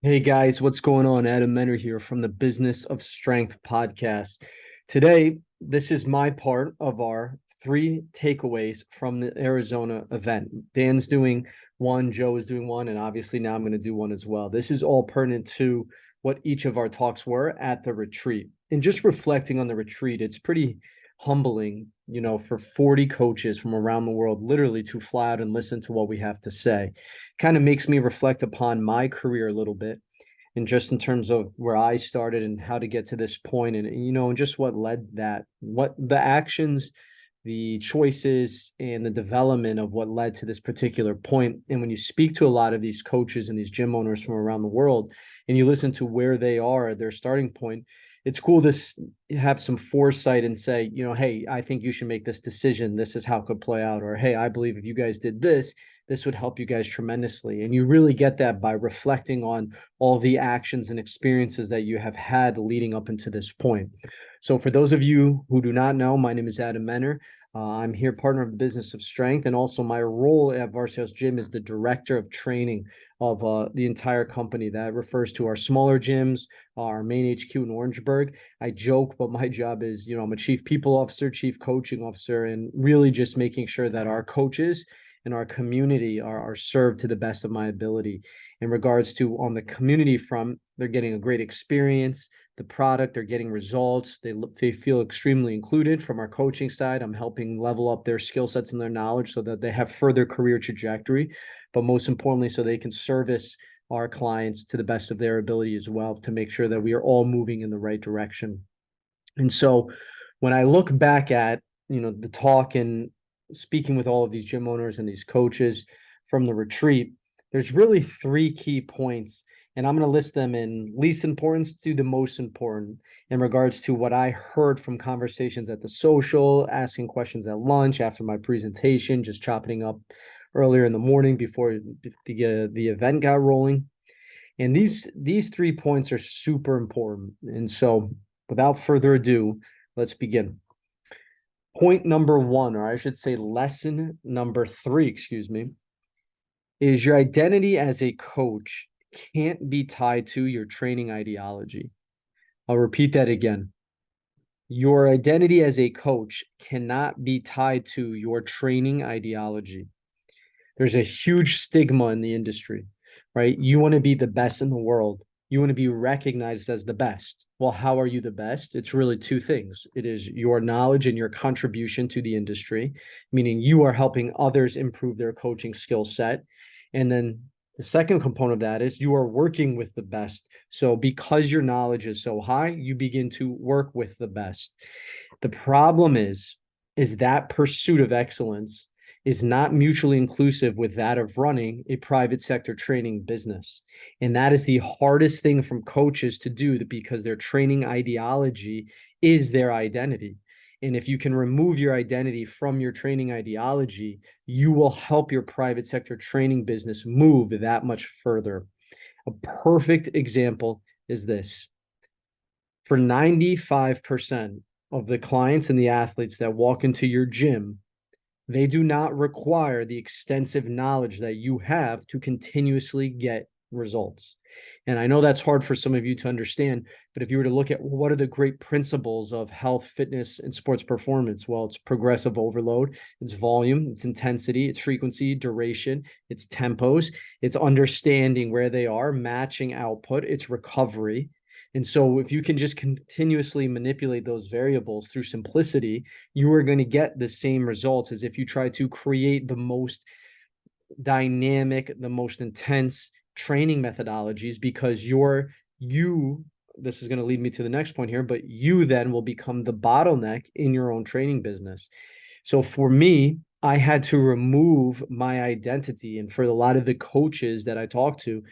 Hey guys, what's going on? Adam Menner here from the Business of Strength podcast. Today, this is my part of our three takeaways from the Arizona event. Dan's doing one, Joe is doing one, and obviously now I'm going to do one as well. This is all pertinent to what each of our talks were at the retreat. And just reflecting on the retreat, it's pretty humbling, for 40 coaches from around the world literally to fly out and listen to what we have to say. Kind of makes me reflect upon my career a little bit and just in terms of where I started and how to get to this point and just what led that, what the actions, the choices and the development of what led to this particular point. And when you speak to a lot of these coaches and these gym owners from around the world and you listen to where they are at their starting point, it's cool to have some foresight and say, hey, I think you should make this decision. This is how it could play out. Or, hey, I believe if you guys did this, this would help you guys tremendously. And you really get that by reflecting on all the actions and experiences that you have had leading up into this point. So for those of you who do not know, my name is Adam Menner. I'm here, partner of the Business of Strength, and also my role at Varsity House Gym is the director of training of the entire company. That refers to our smaller gyms, our main HQ in Orangeburg. I joke, but my job is, I'm a chief people officer, chief coaching officer, and really just making sure that our coaches and our community are served to the best of my ability. In regards to on the community front, they're getting a great experience. The product, they're getting results. They feel extremely included. From our coaching side, I'm helping level up their skill sets and their knowledge so that they have further career trajectory, but most importantly, so they can service our clients to the best of their ability as well to make sure that we are all moving in the right direction. And so when I look back at, the talk and speaking with all of these gym owners and these coaches from the retreat, there's really three key points. And I'm going to list them in least importance to the most important in regards to what I heard from conversations at the social, asking questions at lunch, after my presentation, just chopping up earlier in the morning before the event got rolling. And these 3 points are super important. And so without further ado, let's begin. Point number one, or I should say lesson number three, excuse me, is your identity as a coach can't be tied to your training ideology. I'll repeat that again. Your identity as a coach cannot be tied to your training ideology. There's a huge stigma in the industry, right? You want to be the best in the world. You want to be recognized as the best. Well, how are you the best? It's really two things. It is your knowledge and your contribution to the industry, meaning you are helping others improve their coaching skill set. And then the second component of that is you are working with the best. So because your knowledge is so high, you begin to work with the best. The problem is that pursuit of excellence is not mutually inclusive with that of running a private sector training business. And that is the hardest thing from coaches to do because their training ideology is their identity. And if you can remove your identity from your training ideology, you will help your private sector training business move that much further. A perfect example is this. For 95% of the clients and the athletes that walk into your gym, they do not require the extensive knowledge that you have to continuously get results. And I know that's hard for some of you to understand, but if you were to look at what are the great principles of health, fitness, and sports performance, well, it's progressive overload, it's volume, it's intensity, it's frequency, duration, it's tempos, it's understanding where they are, matching output, it's recovery. And so if you can just continuously manipulate those variables through simplicity, you are going to get the same results as if you try to create the most dynamic, the most intense training methodologies, because this is going to lead me to the next point here, but you then will become the bottleneck in your own training business. So for me, I had to remove my identity. And for a lot of the coaches that I talk to,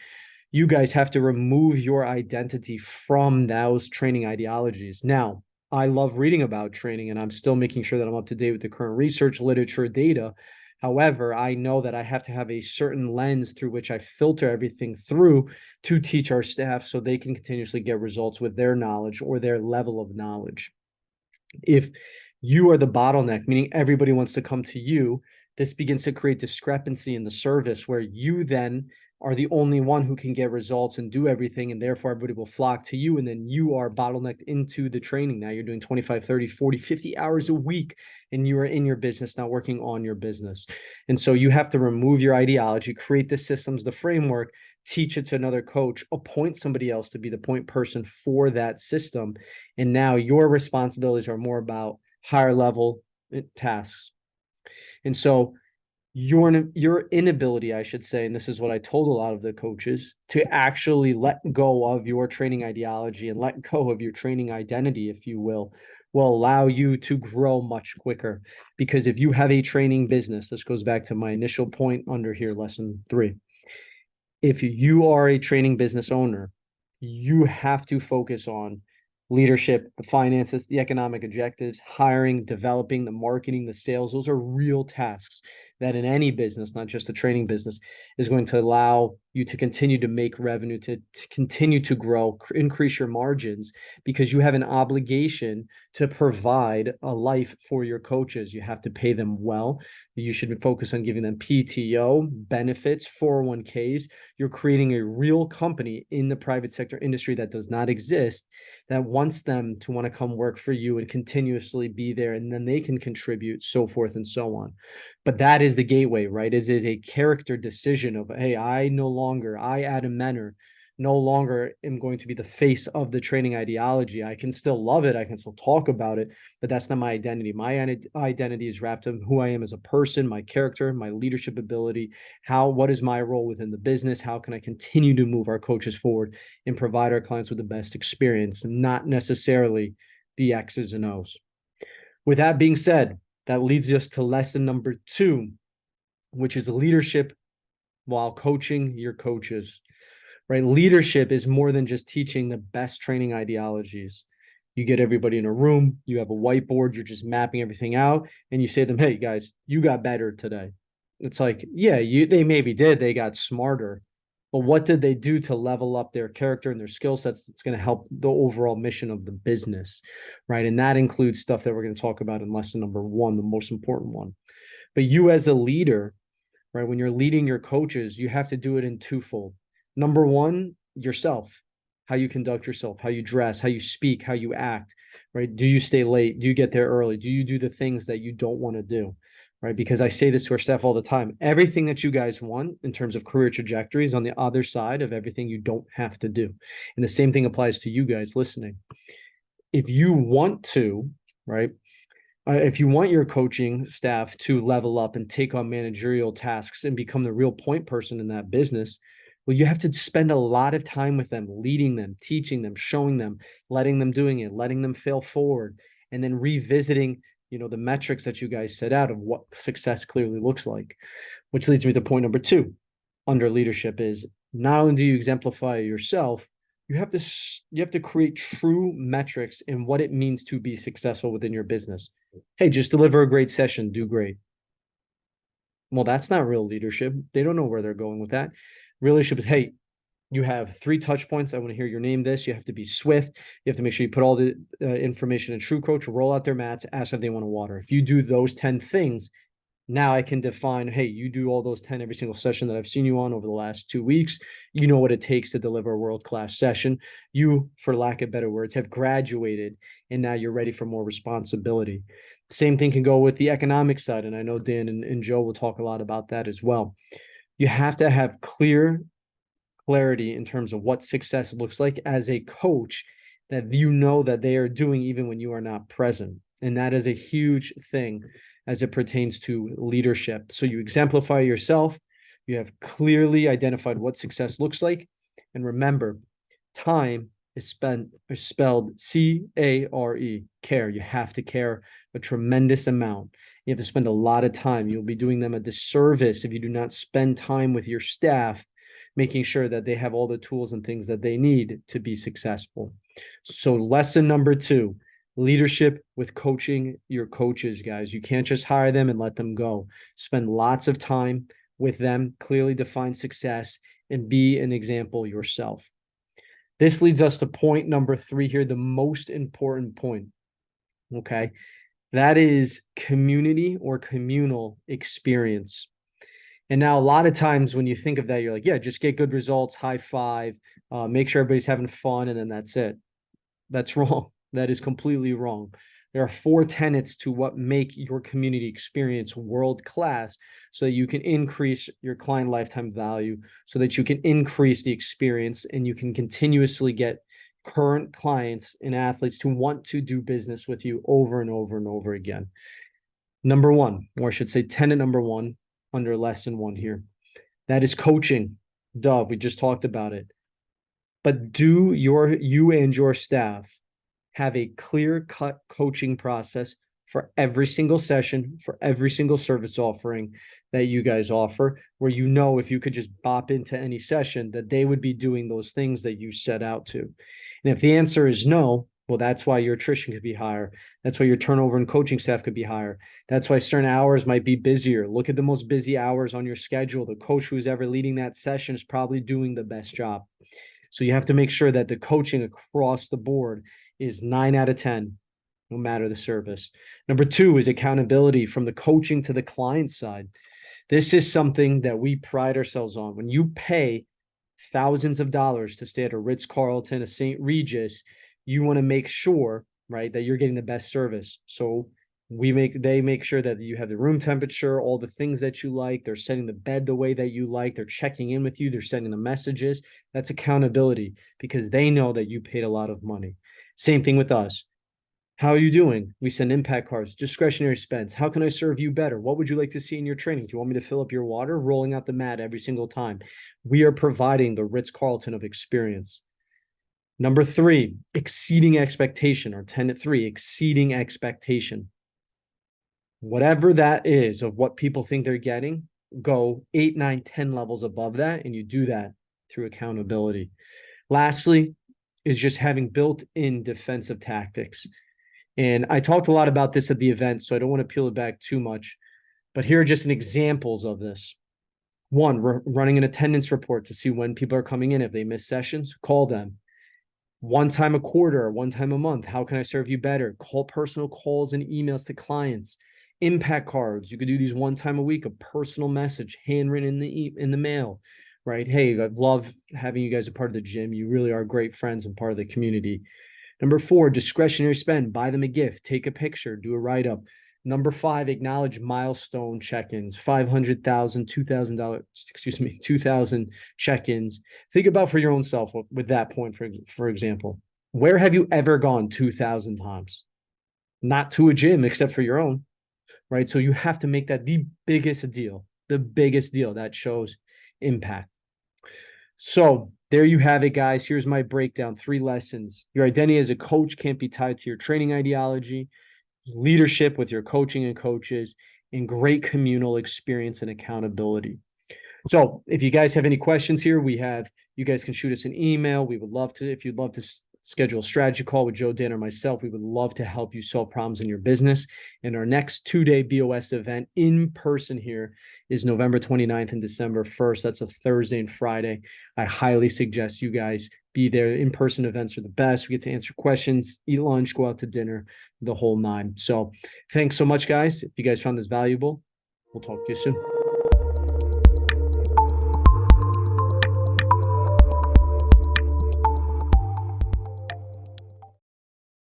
you guys have to remove your identity from those training ideologies. Now, I love reading about training and I'm still making sure that I'm up to date with the current research, literature, data. However, I know that I have to have a certain lens through which I filter everything through to teach our staff so they can continuously get results with their knowledge or their level of knowledge. If you are the bottleneck, meaning everybody wants to come to you, this begins to create discrepancy in the service where you then are the only one who can get results and do everything, and therefore everybody will flock to you, and then you are bottlenecked into the training. Now you're doing 25, 30, 40, 50 hours a week, and you are in your business, not working on your business. And so you have to remove your ideology, create the systems, the framework, teach it to another coach, appoint somebody else to be the point person for that system. And now your responsibilities are more about higher level tasks. And so your inability, I should say, and this is what I told a lot of the coaches, to actually let go of your training ideology and let go of your training identity, if you will allow you to grow much quicker. Because if you have a training business, this goes back to my initial point under here, lesson 3. If you are a training business owner, you have to focus on leadership, the finances, the economic objectives, hiring, developing, the marketing, the sales. Those are real tasks that in any business, not just a training business, is going to allow you to continue to make revenue, to continue to grow, increase your margins, because you have an obligation to provide a life for your coaches. You have to pay them well. You should focus on giving them PTO, benefits, 401ks. You're creating a real company in the private sector industry that does not exist, that wants them to want to come work for you and continuously be there, and then they can contribute, so forth and so on. But that is the gateway, right? It is a character decision of, hey, I, Adam Menner, no longer am going to be the face of the training ideology. I can still love it. I can still talk about it, but that's not my identity. My identity is wrapped in who I am as a person, my character, my leadership ability, what is my role within the business? How can I continue to move our coaches forward and provide our clients with the best experience, not necessarily the X's and O's. With that being said, that leads us to lesson number 2, which is leadership while coaching your coaches, right? Leadership is more than just teaching the best training ideologies. You get everybody in a room, you have a whiteboard, you're just mapping everything out, and you say to them, hey guys, you got better today. It's like, yeah, they maybe did, they got smarter, but what did they do to level up their character and their skill sets that's going to help the overall mission of the business, right? And that includes stuff that we're going to talk about in lesson number 1, the most important one. But you as a leader, right, when you're leading your coaches, you have to do it in twofold. Number 1, yourself, how you conduct yourself, how you dress, how you speak, how you act, right? Do you stay late? Do you get there early? Do you do the things that you don't want to do, right? Because I say this to our staff all the time. Everything that you guys want in terms of career trajectories on the other side of everything you don't have to do. And the same thing applies to you guys listening. If you want to, right, if you want your coaching staff to level up and take on managerial tasks and become the real point person in that business, well, you have to spend a lot of time with them, leading them, teaching them, showing them, letting them doing it, letting them fail forward, and then revisiting, the metrics that you guys set out of what success clearly looks like. Which leads me to point number 2 under leadership is not only do you exemplify yourself, you have to create true metrics in what it means to be successful within your business. Hey, just deliver a great session, do great. Well, that's not real leadership. They don't know where they're going with that. Real leadership is, hey, you have 3 touch points. I want to hear your name this. You have to be swift. You have to make sure you put all the information in TrueCoach, roll out their mats, ask if they want to water. If you do those 10 things, now I can define, hey, you do all those 10 every single session that I've seen you on over the last 2 weeks. You know what it takes to deliver a world-class session. You, for lack of better words, have graduated, and now you're ready for more responsibility. Same thing can go with the economic side, and I know Dan and Joe will talk a lot about that as well. You have to have clarity in terms of what success looks like as a coach, that you know that they are doing even when you are not present. And that is a huge thing as it pertains to leadership. So you exemplify yourself, you have clearly identified what success looks like. And remember, time is spelled C-A-R-E, care. You have to care a tremendous amount. You have to spend a lot of time. You'll be doing them a disservice if you do not spend time with your staff, making sure that they have all the tools and things that they need to be successful. So lesson number 2, leadership with coaching your coaches, guys. You can't just hire them and let them go. Spend lots of time with them, clearly define success, and be an example yourself. This leads us to point number 3 here, the most important point. Okay. That is community or communal experience. And now a lot of times when you think of that, you're like, yeah, just get good results, high five, make sure everybody's having fun, and then that's it. That's wrong. That is completely wrong. There are four tenets to what make your community experience world class so that you can increase your client lifetime value, so that you can increase the experience and you can continuously get current clients and athletes to want to do business with you over and over and over again. Number one, or I should say tenet number one under lesson one here, that is coaching. Duh, we just talked about it. But do you and your staff have a clear-cut coaching process for every single session, for every single service offering that you guys offer, where you know if you could just bop into any session that they would be doing those things that you set out to? And if the answer is no, well, that's why your attrition could be higher. That's why your turnover in coaching staff could be higher. That's why certain hours might be busier. Look at the most busy hours on your schedule. The coach who's ever leading that session is probably doing the best job. So you have to make sure that the coaching across the board is 9 out of 10, no matter the service. Number two is accountability from the coaching to the client side. This is something that we pride ourselves on. When you pay thousands of dollars to stay at a Ritz-Carlton, a St. Regis, you want to make sure, right, that you're getting the best service. So they make sure that you have the room temperature, all the things that you like. They're setting the bed the way that you like. They're checking in with you. They're sending the messages. That's accountability because they know that you paid a lot of money. Same thing with us. How are you doing? We send impact cards, discretionary spends. How can I serve you better? What would you like to see in your training? Do you want me to fill up your water? Rolling out the mat every single time. We are providing the Ritz-Carlton of experience. Number three, exceeding expectation, or tenet three, exceeding expectation. Whatever that is of what people think they're getting, go 8, 9, 10 levels above that, and you do that through accountability. Lastly, is just having built-in defensive tactics. And I talked a lot about this at the event, so I don't want to peel it back too much. But here are just some examples of this. One, running an attendance report to see when people are coming in. If they miss sessions, call them. One time a quarter, one time a month. How can I serve you better? Call personal calls and emails to clients. Impact cards. You could do these one time a week, a personal message, handwritten in the mail, right? Hey, I love having you guys a part of the gym. You really are great friends and part of the community. Number four, discretionary spend. Buy them a gift, take a picture, do a write-up. Number five, acknowledge milestone check-ins, 500,000, $2,000, 2,000 check-ins. Think about for your own self with that point, for example. Where have you ever gone 2,000 times? Not to a gym, except for your own, right? So you have to make that the biggest deal that shows impact. So there you have it, guys. Here's my breakdown. 3 lessons. Your identity as a coach can't be tied to your training ideology, leadership with your coaching and coaches, and great communal experience and accountability. So if you guys have any questions here, you guys can shoot us an email. We would love to, if you'd love to schedule a strategy call with Joe, Dan, or myself, we would love to help you solve problems in your business. And our next 2-day BOS event in person here is November 29th and December 1st. That's a Thursday and Friday. I highly suggest you guys be there. In-person events are the best. We get to answer questions, eat lunch, go out to dinner, the whole nine. So thanks so much, guys. If you guys found this valuable, we'll talk to you soon.